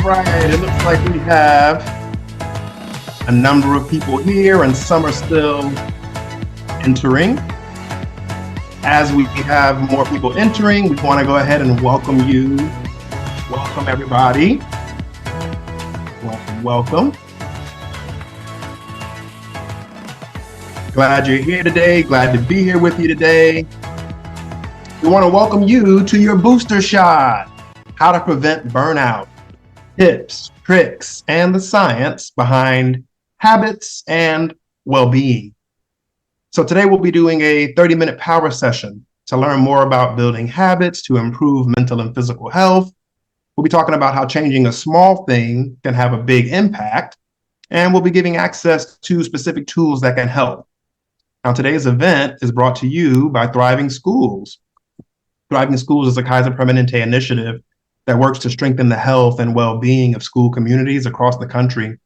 right, it looks like we have a number of people here and some are still entering. As we have more people entering, we want to go ahead and welcome you. Welcome, everybody. Welcome. Glad you're here today. Glad to be here with you today. We want to welcome you to your booster shot. How to prevent burnout, tips, tricks, and the science behind habits and well-being. So today we'll be doing a 30-minute power session to learn more about building habits to improve mental and physical health. We'll be talking about how changing a small thing can have a big impact, and we'll be giving access to specific tools that can help. Now, today's event is brought to you by Thriving Schools. Thriving Schools is a Kaiser Permanente initiative that works to strengthen the health and well-being of school communities across the country.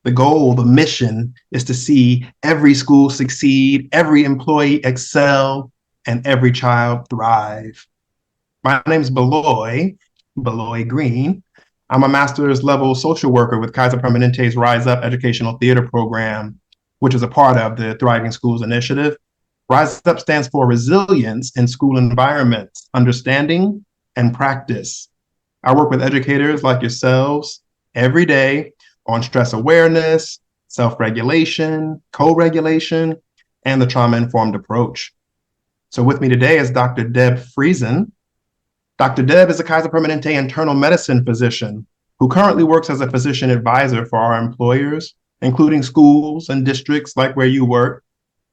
The goal, the mission, is to see every school succeed, every employee excel, and every child thrive. My name is Beloy Green. I'm a master's level social worker with Kaiser Permanente's Rise Up educational theater program, which is a part of the Thriving Schools initiative. Rise Up stands for resilience in school environments, understanding, and practice. I work with educators like yourselves every day on stress awareness, self-regulation, co-regulation, and the trauma-informed approach. So with me today is Dr. Deb Friesen. Dr. Deb is a Kaiser Permanente internal medicine physician who currently works as a physician advisor for our employers, including schools and districts like where you work.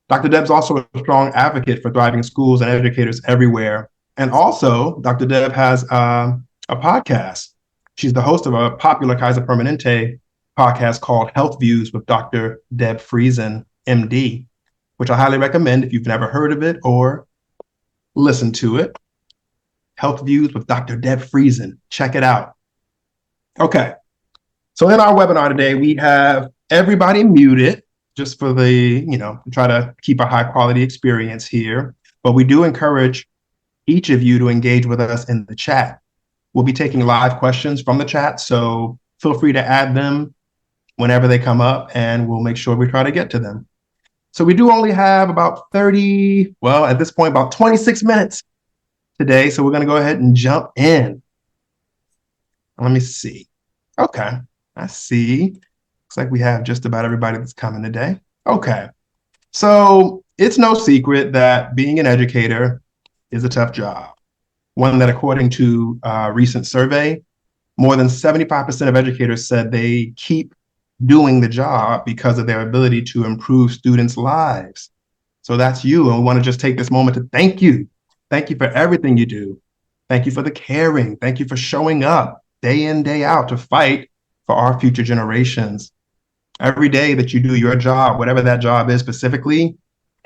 Dr. Deb's also a strong advocate for thriving schools and educators everywhere. And also, Dr. Deb has a podcast. She's the host of a popular Kaiser Permanente podcast called Health Views with Dr. Deb Friesen, MD, which I highly recommend if you've never heard of it or listened to it. Health Views with Dr. Deb Friesen. Check it out. Okay. So in our webinar today, we have everybody muted just for try to keep a high quality experience here. But we do encourage each of you to engage with us in the chat. We'll be taking live questions from the chat, so feel free to add them whenever they come up, and we'll make sure we try to get to them. So we do only have about at this point, about 26 minutes today, so we're going to go ahead and jump in. Let me see. Okay, I see. Looks like we have just about everybody that's coming today. Okay, so it's no secret that being an educator is a tough job. One that, according to a recent survey, more than 75% of educators said they keep doing the job because of their ability to improve students' lives. So that's you, and we want to just take this moment to thank you. Thank you for everything you do. Thank you for the caring. Thank you for showing up day in, day out to fight for our future generations. Every day that you do your job, whatever that job is specifically,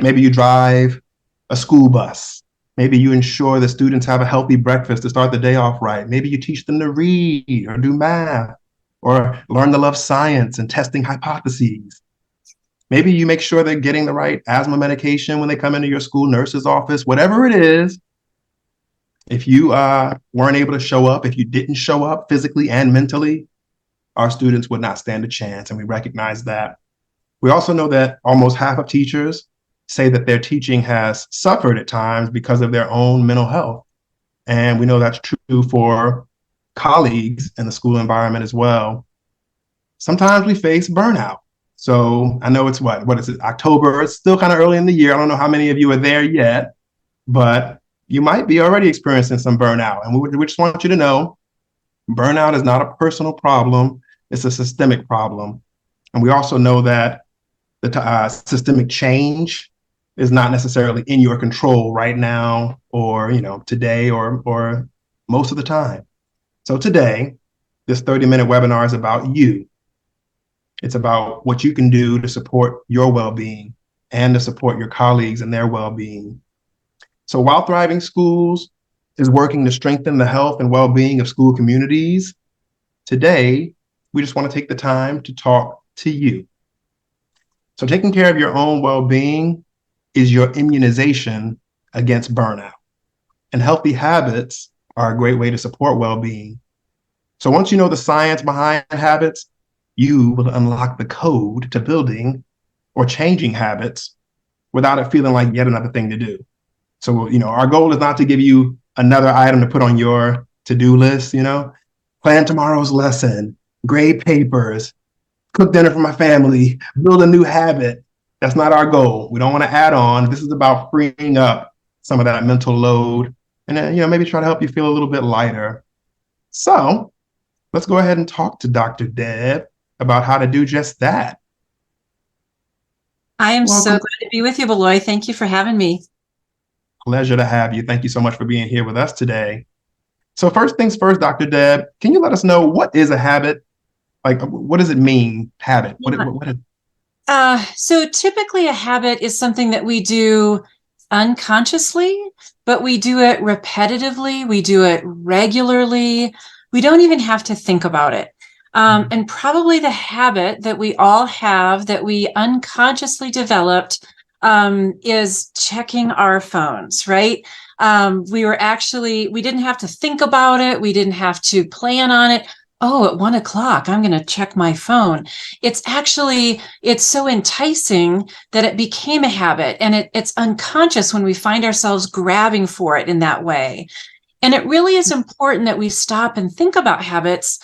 maybe you drive a school bus. Maybe you ensure the students have a healthy breakfast to start the day off right. Maybe you teach them to read or do math or learn to love science and testing hypotheses. Maybe you make sure they're getting the right asthma medication when they come into your school nurse's office. Whatever it is, if you weren't able to show up, if you didn't show up physically and mentally, our students would not stand a chance, and we recognize that. We also know that almost half of teachers say that their teaching has suffered at times because of their own mental health. And we know that's true for colleagues in the school environment as well. Sometimes we face burnout. So I know it's what is it, October? It's still kind of early in the year. I don't know how many of you are there yet, but you might be already experiencing some burnout. And we just want you to know, burnout is not a personal problem. It's a systemic problem. And we also know that the systemic change is not necessarily in your control right now or, today or most of the time. So today, this 30-minute webinar is about you. It's about what you can do to support your well-being and to support your colleagues and their well-being. So while Thriving Schools is working to strengthen the health and well-being of school communities, today, we just want to take the time to talk to you. So taking care of your own well-being is your immunization against burnout. And healthy habits are a great way to support well-being. So once you know the science behind habits, you will unlock the code to building or changing habits without it feeling like yet another thing to do. So, our goal is not to give you another item to put on your to-do list, plan tomorrow's lesson, grade papers, cook dinner for my family, build a new habit. That's not our goal. We don't want to add on. This is about freeing up some of that mental load and then, maybe try to help you feel a little bit lighter. So let's go ahead and talk to Dr. Deb about how to do just that. I am so Welcome. glad to be with you, Beloy. Thank you for having me. Pleasure to have you. Thank you so much for being here with us today. So first things first, Dr. Deb, can you let us know what is a habit? Like, what does it mean, habit? What is So typically a habit is something that we do unconsciously, but we do it repetitively. We do it regularly. We don't even have to think about it. And probably the habit that we all have that we unconsciously developed is checking our phones, right? We didn't have to think about it. We didn't have to plan on it. Oh, at 1 o'clock, I'm going to check my phone. It's so enticing that it became a habit, and it's unconscious when we find ourselves grabbing for it in that way. And it really is important that we stop and think about habits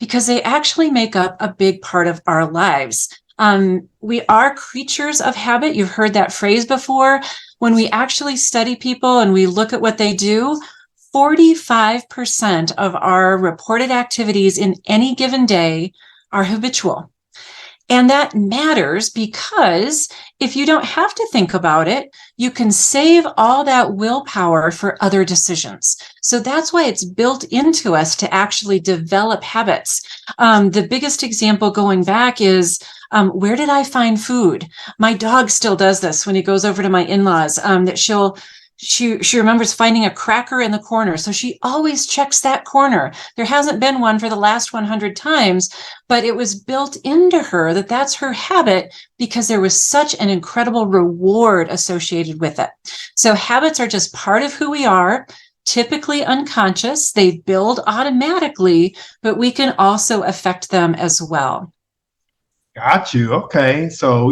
because they actually make up a big part of our lives. We are creatures of habit. You've heard that phrase before. When we actually study people and we look at what they do, 45% of our reported activities in any given day are habitual. And that matters because if you don't have to think about it, you can save all that willpower for other decisions. So that's why it's built into us to actually develop habits. The biggest example going back is where did I find food? My dog still does this when he goes over to my in-laws, that she remembers finding a cracker in the corner. So she always checks that corner. There hasn't been one for the last 100 times, but it was built into her that that's her habit because there was such an incredible reward associated with it. So habits are just part of who we are, typically unconscious. They build automatically, but we can also affect them as well. Got you. Okay. So,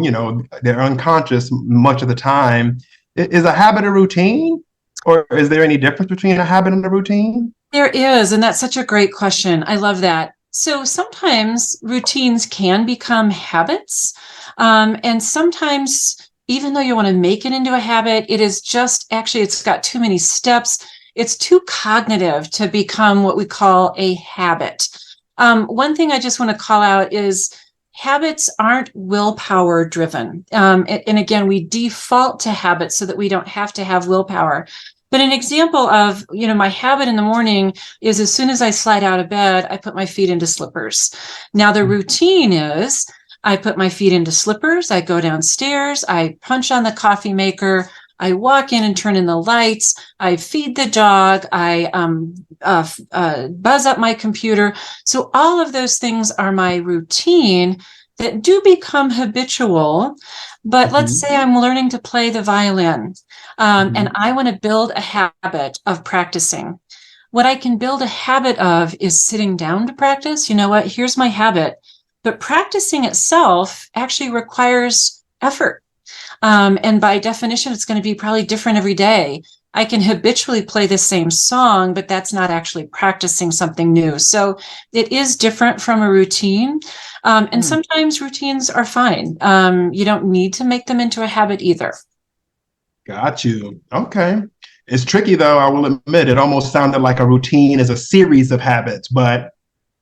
they're unconscious much of the time. Is a habit a routine, or is there any difference between a habit and a routine? There is, and that's such a great question. I love that. So sometimes routines can become habits. And sometimes, even though you want to make it into a habit, it is just actually, it's got too many steps. It's too cognitive to become what we call a habit. One thing I just want to call out is habits aren't willpower driven. And again, we default to habits so that we don't have to have willpower. But an example of, my habit in the morning is as soon as I slide out of bed, I put my feet into slippers. Now the routine is I put my feet into slippers, I go downstairs, I punch on the coffee maker, I walk in and turn in the lights, I feed the dog, I buzz up my computer. So all of those things are my routine that do become habitual. But let's say I'm learning to play the violin, and I want to build a habit of practicing. What I can build a habit of is sitting down to practice. You know what? Here's my habit. But practicing itself actually requires effort. And by definition, it's going to be probably different every day. I can habitually play the same song, but that's not actually practicing something new. So it is different from a routine. And sometimes routines are fine. You don't need to make them into a habit either. Got you. Okay. It's tricky though, I will admit. It almost sounded like a routine is a series of habits, but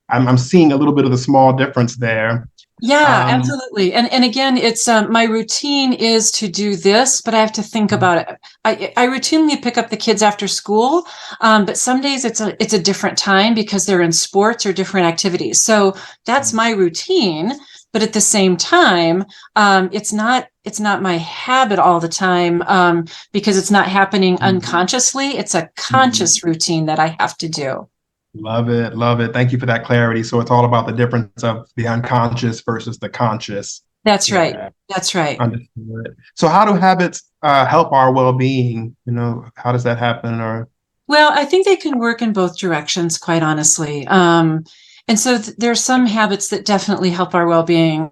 I'm seeing a little bit of the small difference there. Yeah, Um, absolutely. And again, it's my routine is to do this, but I have to think about it. I routinely pick up the kids after school, but some days it's a different time because they're in sports or different activities. So that's my routine. But at the same time, it's not my habit all the time, because it's not happening unconsciously. It's a conscious routine that I have to do. Love it. Love it. Thank you for that clarity. So it's all about the difference of the unconscious versus the conscious. That's right. Yeah, That's right. understood. So how do habits help our well-being? How does that happen? Or Well, I think they can work in both directions, quite honestly. And so there's some habits that definitely help our well-being.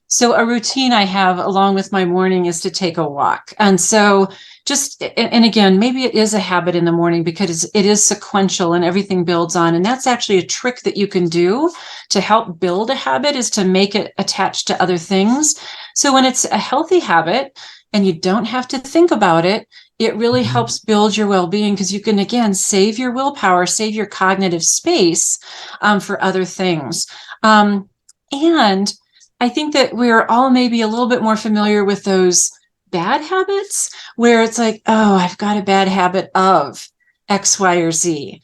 So a routine I have along with my morning is to take a walk. And so and again, maybe it is a habit in the morning because it is sequential and everything builds on. And that's actually a trick that you can do to help build a habit, is to make it attached to other things. So when it's a healthy habit and you don't have to think about it, it really helps build your well-being, because you can, again, save your willpower, save your cognitive space for other things. And I think that we're all maybe a little bit more familiar with those bad habits where it's like, oh, I've got a bad habit of X, Y, or Z.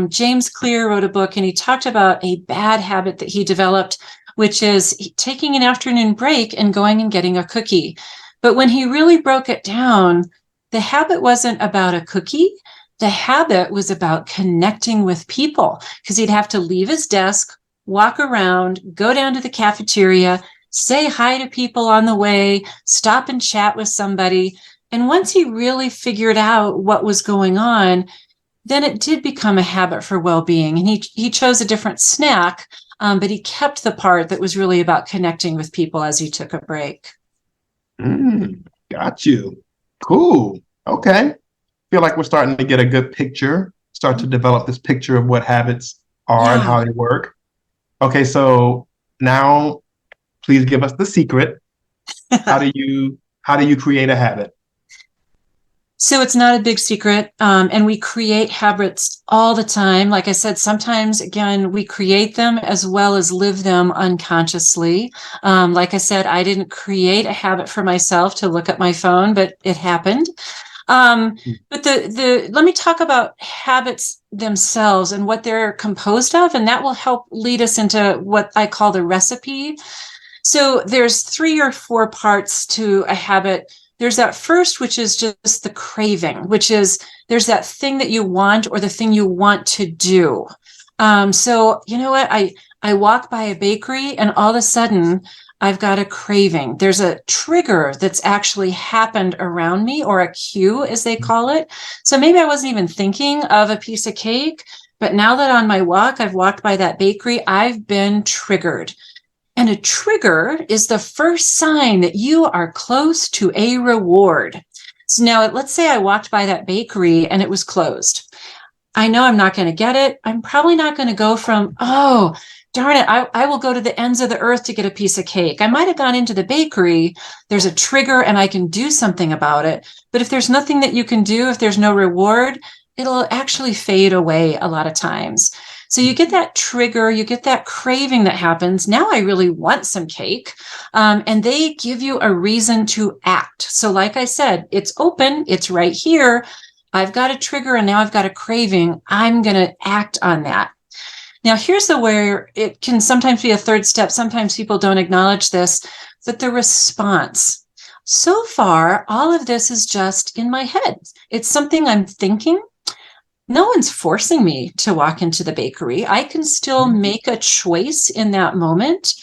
James Clear wrote a book and he talked about a bad habit that he developed, which is taking an afternoon break and going and getting a cookie. But when he really broke it down, the habit wasn't about a cookie. The habit was about connecting with people, because he'd have to leave his desk, walk around, go down to the cafeteria, say hi to people on the way, stop and chat with somebody. And once he really figured out what was going on, then it did become a habit for well-being. And he chose a different snack, but he kept the part that was really about connecting with people as he took a break. Got you. Cool. Okay. Feel like we're starting to get a good picture, start to develop this picture of what habits are and how they work. Okay, so now please give us the secret. How do you create a habit? So it's not a big secret. And we create habits all the time. Like I said, sometimes, again, we create them as well as live them unconsciously. Like I said, I didn't create a habit for myself to look at my phone, but it happened. But let me talk about habits themselves and what they're composed of, and that will help lead us into what I call the recipe. So there's 3 or 4 parts to a habit. There's that first, which is just the craving, which is there's that thing that you want or the thing you want to do. So you know what? I walk by a bakery and all of a sudden I've got a craving. There's a trigger that's actually happened around me, or a cue, as they call it. So maybe I wasn't even thinking of a piece of cake, but now that on my walk, I've walked by that bakery, I've been triggered. And a trigger is the first sign that you are close to a reward. So now let's say I walked by that bakery and it was closed. I know I'm not going to get it. I'm probably not going to go from, oh, darn it, I will go to the ends of the earth to get a piece of cake. I might have gone into the bakery. There's a trigger and I can do something about it. But if there's nothing that you can do, if there's no reward, it'll actually fade away a lot of times. So you get that trigger, you get that craving that happens. Now I really want some cake. And they give you a reason to act. So like I said, it's open, it's right here. I've got a trigger and now I've got a craving. I'm going to act on that. Now, here's where it can sometimes be a third step. Sometimes people don't acknowledge this, but the response. So far, all of this is just in my head. It's something I'm thinking. No one's forcing me to walk into the bakery. I can still make a choice in that moment.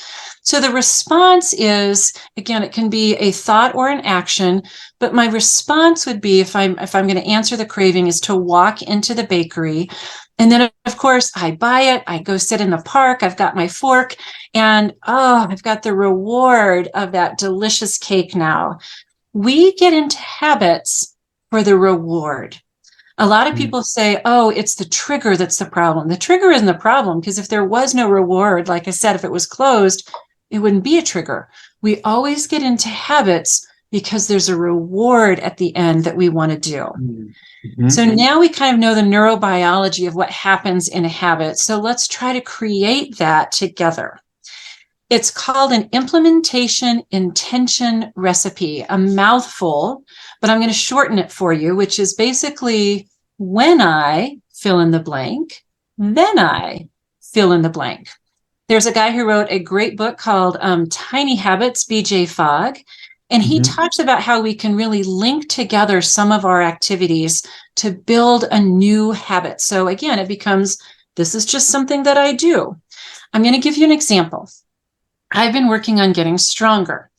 So the response is, again, it can be a thought or an action, but my response would be, if I'm going to answer the craving, is to walk into the bakery. And then, of course, I buy it. I go sit in the park. I've got my fork and, I've got the reward of that delicious cake now. We get into habits for the reward. A lot of people say, oh, it's the trigger that's the problem. The trigger isn't the problem, because if there was no reward, like I said, if it was closed, it wouldn't be a trigger. We always get into habits because there's a reward at the end that we want to do. Mm-hmm. So now we kind of know the neurobiology of what happens in a habit. So let's try to create that together. It's called an implementation intention recipe, a mouthful, but I'm going to shorten it for you, which is basically when I fill in the blank, then I fill in the blank. There's a guy who wrote a great book called Tiny Habits, B.J. Fogg, and he talks about how we can really link together some of our activities to build a new habit. So again, it becomes, this is just something that I do. I'm going to give you an example. I've been working on getting stronger.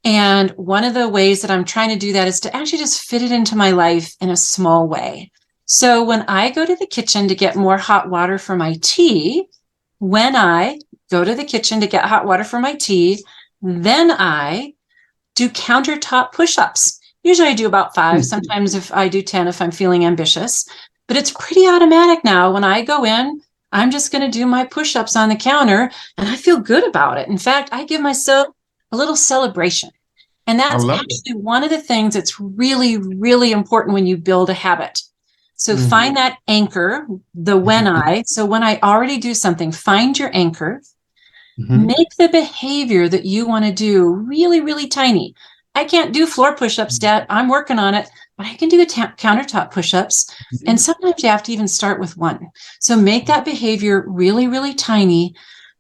And one of the ways that I'm trying to do that is to actually just fit it into my life in a small way. So when I go to the kitchen to get more hot water for my tea, when I go to the kitchen to get hot water for my tea, then I do countertop push-ups. Usually I do about 5. Sometimes if I do 10, if I'm feeling ambitious, but it's pretty automatic now. When I go in, I'm just going to do my push-ups on the counter and I feel good about it. In fact, I give myself a little celebration. And I that's love it. actually one of the things that's really, really important when you build a habit. So find that anchor, the when I. So when I already do something, find your anchor. Make the behavior that you want to do really, really tiny. I can't do floor push-ups, Dad. I'm working on it, but I can do countertop push-ups. And sometimes you have to even start with 1. So make that behavior really, really tiny,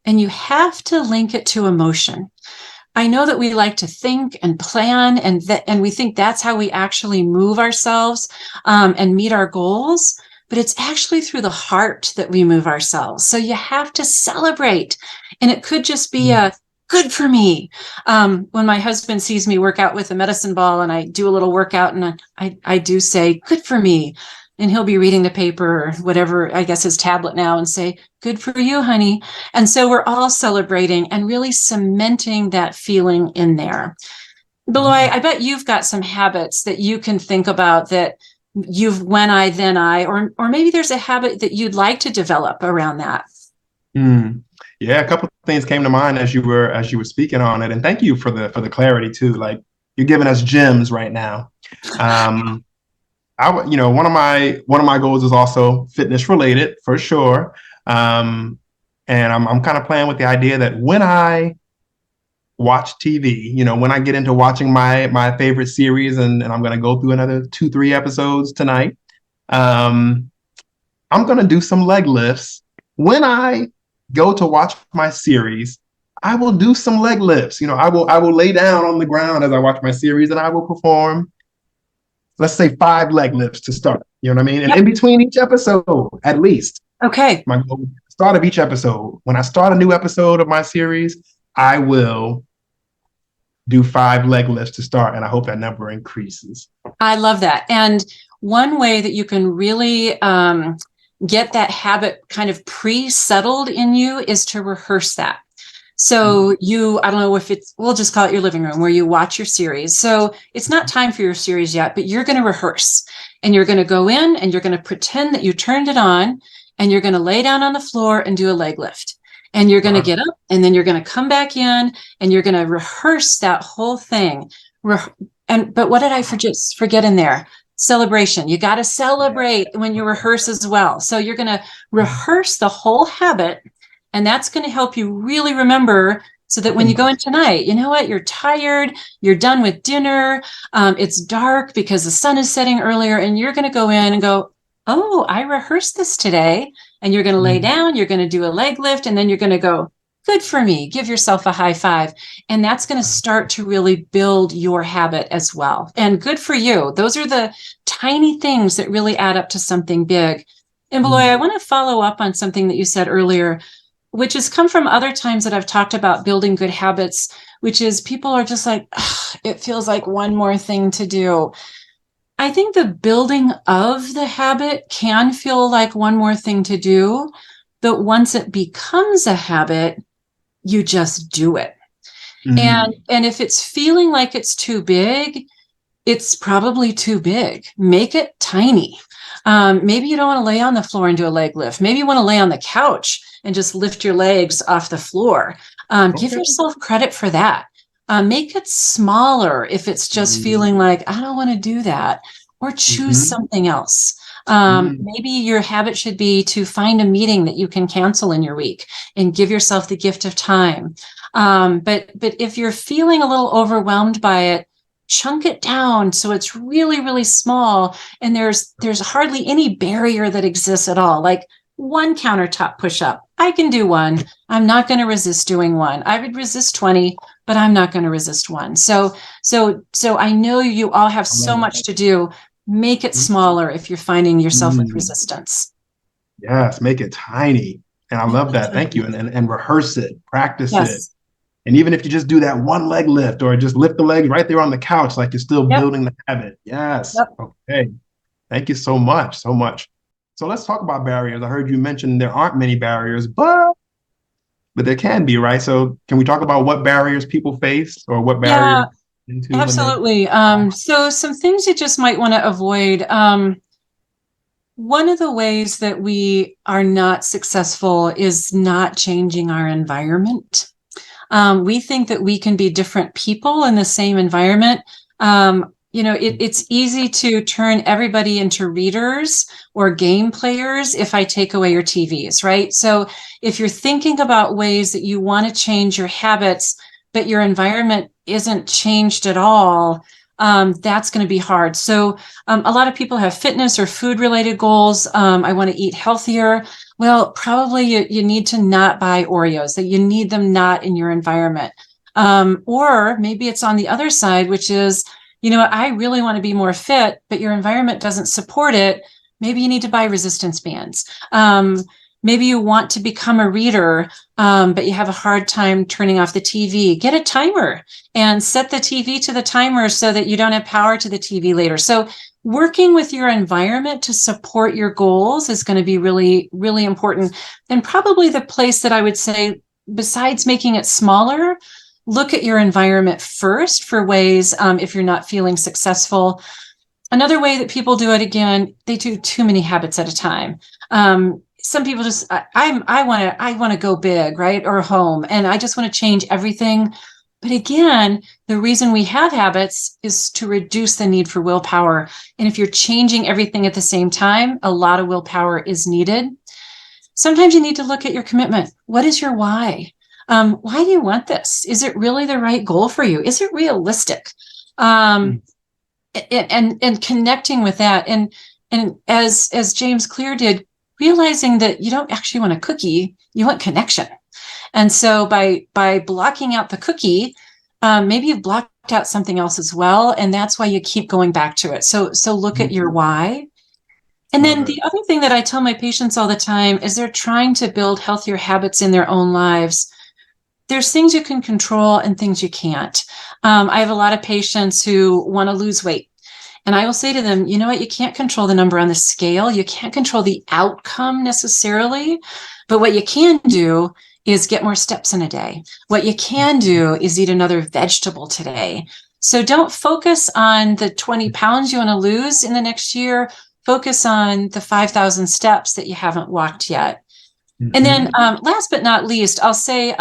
and you have to link it to emotion. I know that we like to think and plan, and we think that's how we actually move ourselves and meet our goals. But it's actually through the heart that we move ourselves. So you have to celebrate. And it could just be a good for me. When my husband sees me work out with a medicine ball and I do a little workout and I do say, good for me. And he'll be reading the paper or whatever, I guess his tablet now, and say, good for you, honey. And so we're all celebrating and really cementing that feeling in there. Beloy, I bet you've got some habits that you can think about that you've when I, then I, or maybe there's a habit that you'd like to develop around that. Yeah, a couple of things came to mind as you were speaking on it, and thank you for the clarity too. Like, you're giving us gems right now. One of my goals is also fitness related for sure. And I'm kind of playing with the idea that when I watch TV, when I get into watching my favorite series, and I'm going to go through another 2-3 episodes tonight, I'm going to do some leg lifts. When I go to watch my series, I will do some leg lifts. I will lay down on the ground as I watch my series, and I will perform, let's say, 5 leg lifts to start. You know what I mean? And in between each episode, at least. Okay. My goal, start of each episode. When I start a new episode of my series, I will do 5 leg lifts to start, and I hope that number increases. I love that. And one way that you can really get that habit kind of pre-settled in you is to rehearse that. So I don't know if we'll just call it your living room where you watch your series. So it's not time for your series yet, but you're going to rehearse and you're going to go in and you're going to pretend that you turned it on and you're going to lay down on the floor and do a leg lift. And you're going to get up and then you're going to come back in and you're going to rehearse that whole thing. But what did I forget in there? Celebration. You got to celebrate when you rehearse as well. So you're going to rehearse the whole habit, and that's going to help you really remember, so that when you go in tonight, you know what? You're tired. You're done with dinner. It's dark because the sun is setting earlier, and you're going to go in and go, oh, I rehearsed this today. And you're going to lay down. You're going to do a leg lift, and then you're going to go, good for me. Give yourself a high five. And that's going to start to really build your habit as well. And good for you. Those are the tiny things that really add up to something big. And Beloy, I want to follow up on something that you said earlier, which has come from other times that I've talked about building good habits, which is people are just like, it feels like one more thing to do. I think the building of the habit can feel like one more thing to do, but once it becomes a habit, you just do it. And if it's feeling like it's too big, it's probably too big. Make it tiny. Maybe you don't want to lay on the floor and do a leg lift. Maybe you want to lay on the couch and just lift your legs off the floor. Give yourself credit for that. Make it smaller if it's just feeling like, I don't want to do that, or choose something else. Maybe your habit should be to find a meeting that you can cancel in your week and give yourself the gift of time. But if you're feeling a little overwhelmed by it, chunk it down so it's really, really small. And there's hardly any barrier that exists at all. Like 1 countertop push-up. I can do 1. I'm not going to resist doing 1. I would resist 20, but I'm not going to resist 1. So I know you all have so much to do. Make it smaller if you're finding yourself with resistance. Yes, make it tiny. And I love that. Thank you. And rehearse it, practice it. And even if you just do that 1 leg lift, or just lift the legs right there on the couch, like you're still building the habit. Yes. Okay. Thank you so much. So much. So let's talk about barriers. I heard you mention there aren't many barriers, but but there can be, right? So can we talk about what barriers people face or what Yeah, barriers into when they absolutely. So some things you just might want to avoid. One of the ways that we are not successful is not changing our environment. We think that we can be different people in the same environment. It's easy to turn everybody into readers or game players if I take away your TVs, right? So if you're thinking about ways that you want to change your habits, but your environment isn't changed at all, that's going to be hard. So a lot of people have fitness or food related goals. I want to eat healthier. Well, probably you need to not buy Oreos, that you need them not in your environment. Or maybe it's on the other side, which is, I really want to be more fit, but your environment doesn't support it. Maybe you need to buy resistance bands. Maybe you want to become a reader, but you have a hard time turning off the TV. Get a timer and set the TV to the timer so that you don't have power to the TV later. So working with your environment to support your goals is going to be really, really important. And probably the place that I would say, besides making it smaller, look at your environment first for ways if you're not feeling successful. Another way that people do it, again, they do too many habits at a time. Some people just, I want to go big, right? Or home, and I just want to change everything. But again, the reason we have habits is to reduce the need for willpower. And if you're changing everything at the same time, a lot of willpower is needed. Sometimes you need to look at your commitment. What is your why? Why do you want this? Is it really the right goal for you? Is it realistic? And connecting with that. And as James Clear did, realizing that you don't actually want a cookie, you want connection. And so by blocking out the cookie, maybe you've blocked out something else as well. And that's why you keep going back to it. So look at your why. And then the other thing that I tell my patients all the time is they're trying to build healthier habits in their own lives. There's things you can control and things you can't. I have a lot of patients who want to lose weight. And I will say to them, you know what? You can't control the number on the scale. You can't control the outcome necessarily. But what you can do is get more steps in a day. What you can do is eat another vegetable today. So don't focus on the 20 pounds you want to lose in the next year. Focus on the 5,000 steps that you haven't walked yet. Mm-hmm. And then last but not least, I'll say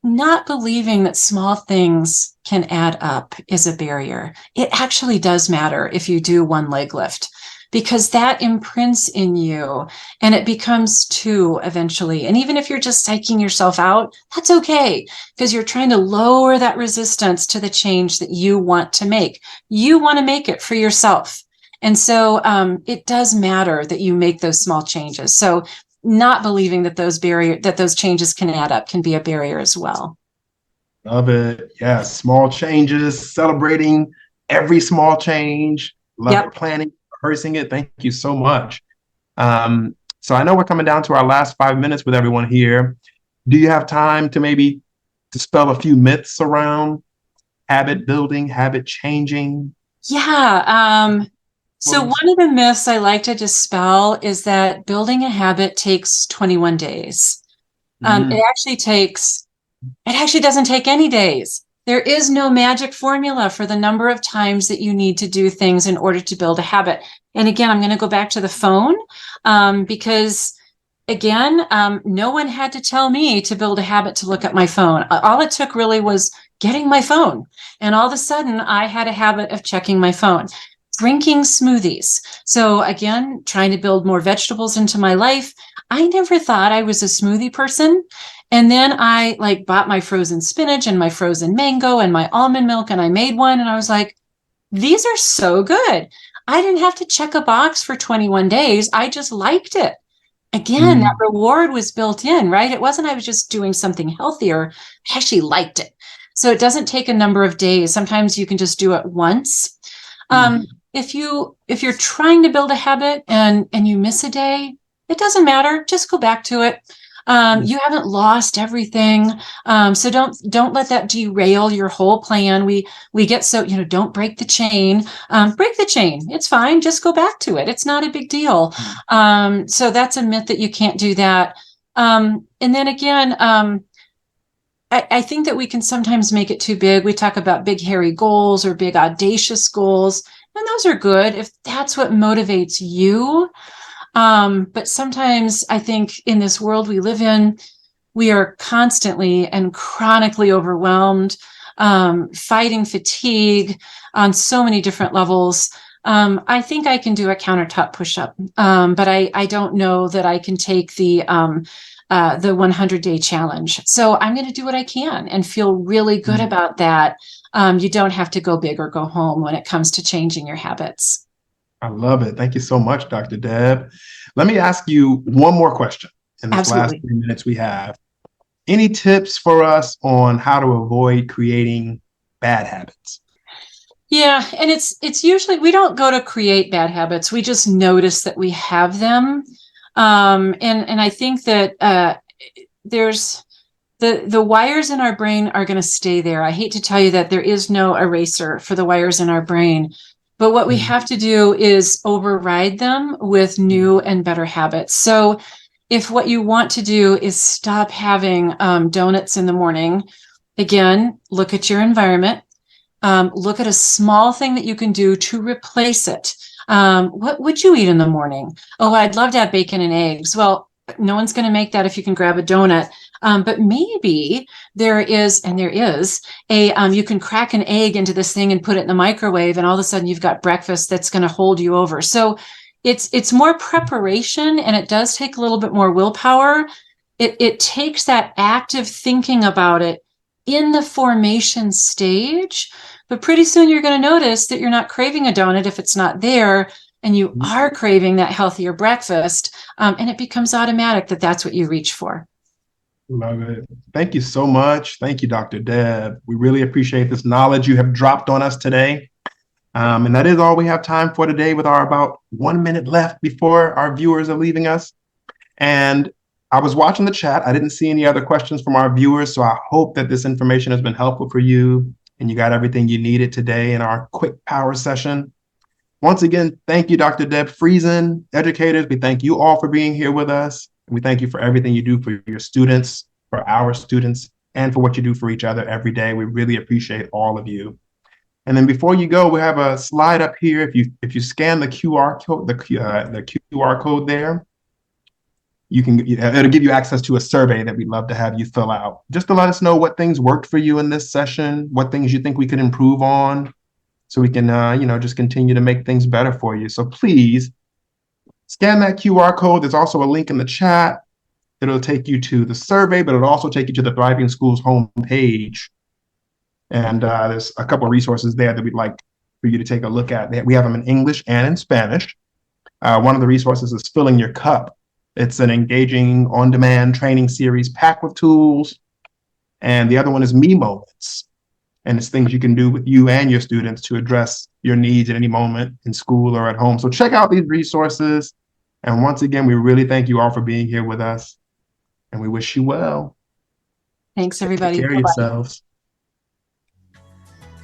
not believing that small things can add up is a barrier. It actually does matter if you do one leg lift, because that imprints in you and it becomes two eventually. And even if you're just psyching yourself out, that's okay, because you're trying to lower that resistance to the change that you want to make. You want to make it for yourself. And so it does matter that you make those small changes. So not believing that those changes can add up can be a barrier as well. Love it. Yeah, small changes, celebrating every small change. Love it. Planning, rehearsing it. Thank you so much. So I know we're coming down to our last 5 minutes with everyone here. Do you have time to maybe dispel a few myths around habit building, habit changing? Yeah. So one of the myths I like to dispel is that building a habit takes 21 days. It actually doesn't take any days. There is no magic formula for the number of times that you need to do things in order to build a habit. And again, I'm going to go back to the phone because again, no one had to tell me to build a habit to look at my phone. All it took really was getting my phone. And all of a sudden I had a habit of checking my phone. Drinking smoothies. So again, trying to build more vegetables into my life. I never thought I was a smoothie person. And then I bought my frozen spinach and my frozen mango and my almond milk, and I made one. And I was like, these are so good. I didn't have to check a box for 21 days. I just liked it. Again, that reward was built in, right? It wasn't I was just doing something healthier. I actually liked it. So it doesn't take a number of days. Sometimes you can just do it once. If you're trying to build a habit and you miss a day, it doesn't matter. Just go back to it. You haven't lost everything. So don't let that derail your whole plan. We get so, don't break the chain. Break the chain. It's fine. Just go back to it. It's not a big deal. So that's a myth that you can't do that. And then again, I think that we can sometimes make it too big. We talk about big, hairy goals or big, audacious goals, and those are good if that's what motivates you. But sometimes I think in this world we live in, we are constantly and chronically overwhelmed, fighting fatigue on so many different levels. I think I can do a countertop push-up, but I don't know that I can take the 100-day challenge. So I'm going to do what I can and feel really good about that. You don't have to go big or go home when it comes to changing your habits. I love it. Thank you so much, Dr. Deb. Let me ask you one more question in this last Absolutely. 3 minutes we have. Any tips for us on how to avoid creating bad habits? Yeah, and it's usually we don't go to create bad habits. We just notice that we have them. And I think that there's the wires in our brain are going to stay there. I hate to tell you that there is no eraser for the wires in our brain, but what we have to do is override them with new and better habits. So if what you want to do is stop having donuts in the morning, again, look at your environment. Look at a small thing that you can do to replace it. What would you eat in the morning? Oh, I'd love to have bacon and eggs. Well, no one's going to make that if you can grab a donut. But maybe there is a, you can crack an egg into this thing and put it in the microwave, and all of a sudden you've got breakfast that's going to hold you over. So it's more preparation, and it does take a little bit more willpower. It takes that active thinking about it in the formation stage, but pretty soon you're going to notice that you're not craving a donut if it's not there, and you are craving that healthier breakfast, and it becomes automatic that that's what you reach for. Love it. Thank you so much. Thank you, Dr. Deb. We really appreciate this knowledge you have dropped on us today. And that is all we have time for today, with our about 1 minute left before our viewers are leaving us. And I was watching the chat. I didn't see any other questions from our viewers, so I hope that this information has been helpful for you and you got everything you needed today in our quick power session. Once again, thank you, Dr. Deb Friesen. Educators, we thank you all for being here with us. We thank you for everything you do for your students, for our students, and for what you do for each other every day. We really appreciate all of you. And then before you go, we have a slide up here. If you scan the QR code, the QR code there, it'll give you access to a survey that we'd love to have you fill out, just to let us know what things worked for you in this session, what things you think we could improve on, so we can just continue to make things better for you. So please scan that QR code. There's also a link in the chat. It'll take you to the survey, but it'll also take you to the Thriving Schools homepage. And there's a couple of resources there that we'd like for you to take a look at. We have them in English and in Spanish. One of the resources is Filling Your Cup. It's an engaging on-demand training series packed with tools. And the other one is Me Moments. And it's things you can do with you and your students to address your needs at any moment in school or at home. So check out these resources. And once again, we really thank you all for being here with us. And we wish you well. Thanks, everybody. Take care of yourselves.